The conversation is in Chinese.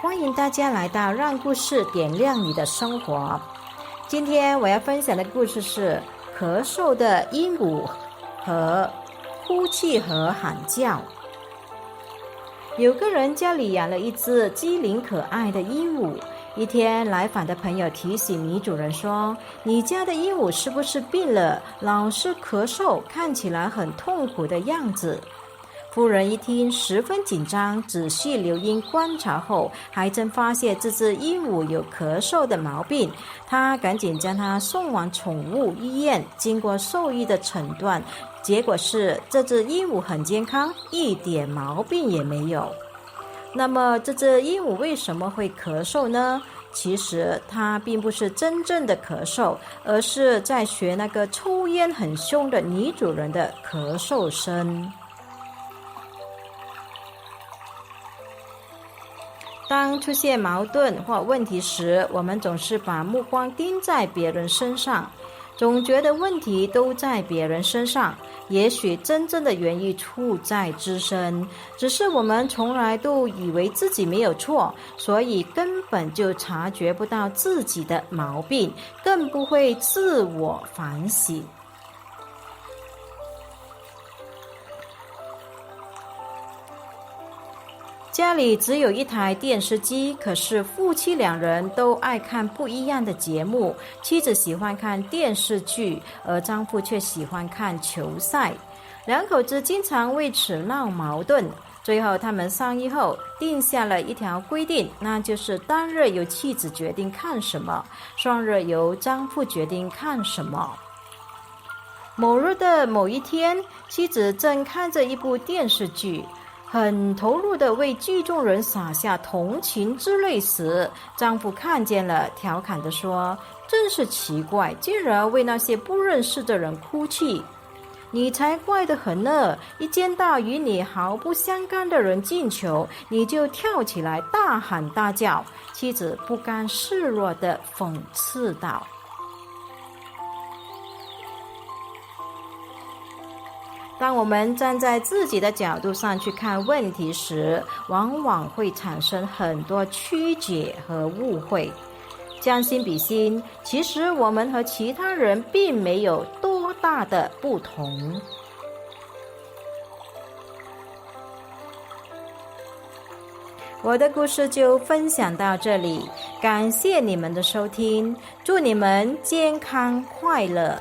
欢迎大家来到让故事点亮你的生活。今天我要分享的故事是咳嗽的鹦鹉和哭泣和喊叫。有个人家里养了一只机灵可爱的鹦鹉，一天来访的朋友提醒女主人说，你家的鹦鹉是不是病了，老是咳嗽，看起来很痛苦的样子。夫人一听十分紧张，仔细留心观察后，还真发现这只鹦鹉有咳嗽的毛病。她赶紧将它送往宠物医院，经过兽医的诊断，结果是这只鹦鹉很健康，一点毛病也没有。那么这只鹦鹉为什么会咳嗽呢？其实它并不是真正的咳嗽，而是在学那个抽烟很凶的女主人的咳嗽声。当出现矛盾或问题时，我们总是把目光盯在别人身上，总觉得问题都在别人身上。也许真正的原因处在自身，只是我们从来都以为自己没有错，所以根本就察觉不到自己的毛病，更不会自我反省。家里只有一台电视机，可是夫妻两人都爱看不一样的节目。妻子喜欢看电视剧，而丈夫却喜欢看球赛。两口子经常为此闹矛盾，最后他们商议后定下了一条规定，那就是单日由妻子决定看什么，双日由丈夫决定看什么。某日的某一天，妻子正看着一部电视剧，很投入地为剧中人洒下同情之泪时，丈夫看见了，调侃地说，真是奇怪，竟然为那些不认识的人哭泣。你才怪得很呢，一见到与你毫不相干的人进球，你就跳起来大喊大叫。妻子不甘示弱地讽刺道。当我们站在自己的角度上去看问题时，往往会产生很多曲解和误会。将心比心，其实我们和其他人并没有多大的不同。我的故事就分享到这里，感谢你们的收听，祝你们健康快乐。